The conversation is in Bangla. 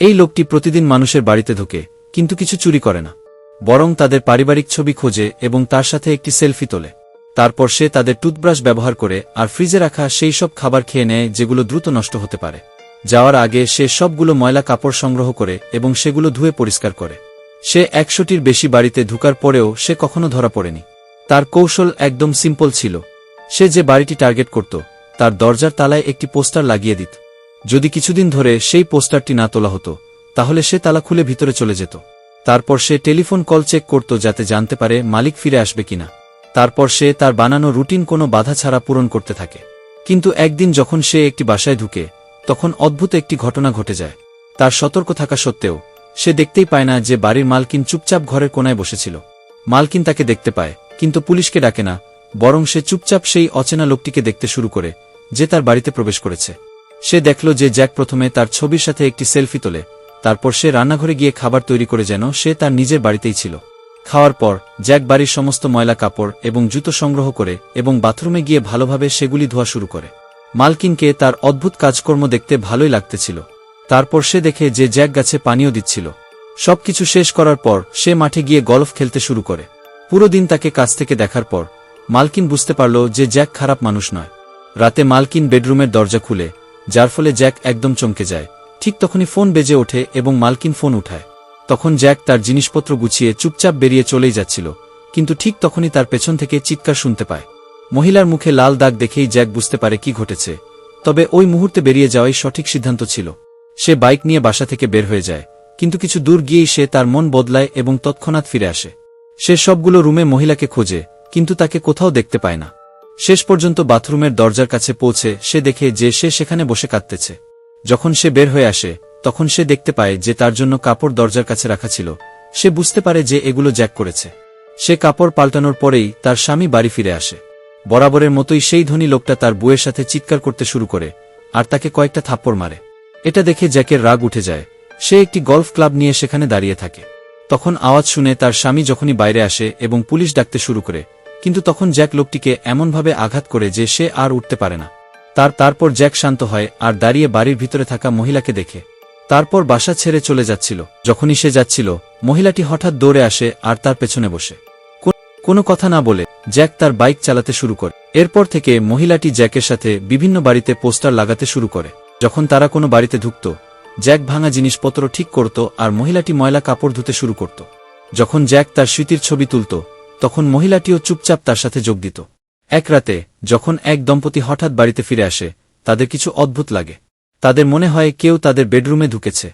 এই লোকটি প্রতিদিন মানুষের বাড়িতে ঢোকে, কিন্তু কিছু চুরি করে না, বরং তাদের পারিবারিক ছবি খোঁজে এবং তার সাথে একটি সেলফি তোলে। তারপর সে তাদের টুথব্রাশ ব্যবহার করে আর ফ্রিজে রাখা সেই সব খাবার খেয়ে নেয় যেগুলো দ্রুত নষ্ট হতে পারে। যাওয়ার আগে সে সবগুলো ময়লা কাপড় সংগ্রহ করে এবং সেগুলো ধুয়ে পরিষ্কার করে। সে 100টির বেশি বাড়িতে ঢুকার পরেও সে কখনো ধরা পড়েনি। তার কৌশল একদম সিম্পল ছিল। সে যে বাড়িটি টার্গেট করত তার দরজার তালায় একটি পোস্টার লাগিয়ে দিত। যদি কিছুদিন ধরে সেই পোস্টারটি না তোলা হতো তাহলে সে তালা খুলে ভিতরে চলে যেত। তারপর সে টেলিফোন কল চেক করত যাতে জানতে পারে মালিক ফিরে আসবে কিনা। তারপর সে তার বানানো রুটিন কোনো বাধা ছাড়া পূরণ করতে থাকে। কিন্তু একদিন যখন সে একটি বাসায় ঢুকে তখন অদ্ভুত একটি ঘটনা ঘটে যায়। তার সতর্ক থাকা সত্ত্বেও সে দেখতেই পায় না যে বাড়ির মালকিন চুপচাপ ঘরের কোনায় বসেছিল। মালকিন তাকে দেখতে পায়, কিন্তু পুলিশকে ডাকে না, বরং সে চুপচাপ সেই অচেনা লোকটিকে দেখতে শুরু করে যে তার বাড়িতে প্রবেশ করেছে। সে দেখল যে জ্যাক প্রথমে তার ছবির সাথে একটি সেলফি তোলে, তারপর সে রান্নাঘরে গিয়ে খাবার তৈরি করে যেন সে তার নিজের বাড়িতেই ছিল। খাওয়ার পর জ্যাক বাড়ির সমস্ত ময়লা কাপড় এবং জুতো সংগ্রহ করে এবং বাথরুমে গিয়ে ভালোভাবে সেগুলি ধোয়া শুরু করে। মালকিনকে তার অদ্ভুত কাজকর্ম দেখতে ভালোই লাগতেছিল। তারপর সে দেখে যে জ্যাক গাছে পানিও দিচ্ছিল। সবকিছু শেষ করার পর সে মাঠে গিয়ে গলফ খেলতে শুরু করে। পুরো দিন তাকে কাছ থেকে দেখার পর মালকিন বুঝতে পারল যে জ্যাক খারাপ মানুষ নয়। রাতে মালকিন বেডরুমের দরজা খুলে, যার ফলে জ্যাক একদম চমকে যায়। ঠিক তখনই ফোন বেজে ওঠে এবং মালকিন ফোন উঠায়। তখন জ্যাক তার জিনিসপত্র গুছিয়ে চুপচাপ বেরিয়ে চলেই যাচ্ছিল, কিন্তু ঠিক তখনই তার পেছন থেকে চিৎকার শুনতে পায়। মহিলার মুখে লাল দাগ দেখেই জ্যাক বুঝতে পারে কি ঘটেছে। তবে ওই মুহূর্তে বেরিয়ে যাওয়াই সঠিক সিদ্ধান্ত ছিল। সে বাইক নিয়ে বাসা থেকে বের হয়ে যায়, কিন্তু কিছু দূর গিয়েই সে তার মন বদলায় এবং তৎক্ষণাৎ ফিরে আসে। সে সবগুলো রুমে মহিলাকে খোঁজে, কিন্তু তাকে কোথাও দেখতে পায় না। শেষ পর্যন্ত বাথরুমের দরজার কাছে পৌঁছে সে দেখে যে সে সেখানে বসে কাঁদতেছে। যখন সে বের হয়ে আসে তখন সে দেখতে পায় যে তার জন্য কাপড় দরজার কাছে রাখা ছিল। সে বুঝতে পারে যে এগুলো জ্যাক করেছে। সে কাপড় পাল্টানোর পরেই তার স্বামী বাড়ি ফিরে আসে। বরাবরের মতোই সেই ধনী লোকটা তার বউয়ের সাথে চিৎকার করতে শুরু করে আর তাকে কয়েকটা থাপ্পড় মারে। এটা দেখে জ্যাকের রাগ উঠে যায়। সে একটি গলফ ক্লাব নিয়ে সেখানে দাঁড়িয়ে থাকে। তখন আওয়াজ শুনে তার স্বামী যখনই বাইরে আসে এবং পুলিশ ডাকতে শুরু করে, কিন্তু তখন জ্যাক লোকটিকে এমনভাবে আঘাত করে যে সে আর উঠতে পারে না। তারপর জ্যাক শান্ত হয় আর দাঁড়িয়ে বাড়ির ভিতরে থাকা মহিলাকে দেখে। তারপর বাসা ছেড়ে চলে যাচ্ছিল। যখনই সে যাচ্ছিল মহিলাটি হঠাৎ দৌড়ে আসে আর তার পেছনে বসে। কোনো কথা না বলে জ্যাক তার বাইক চালাতে শুরু করে। এরপর থেকে মহিলাটি জ্যাকের সাথে বিভিন্ন বাড়িতে পোস্টার লাগাতে শুরু করে। যখন তারা কোনো বাড়িতে ঢুকত জ্যাক ভাঙা জিনিসপত্র ঠিক করত আর মহিলাটি ময়লা কাপড় ধুতে শুরু করত। যখন জ্যাক তার স্মৃতির ছবি তুলত তখন মহিলাটিও চুপচাপ তার সাথে যোগ দিত। এক রাতে যখন এক দম্পতি হঠাৎ বাড়িতে ফিরে আসে তাদের কিছু অদ্ভুত লাগে। তাদের মনে হয় কেউ তাদের বেডরুমে ঢুকেছে।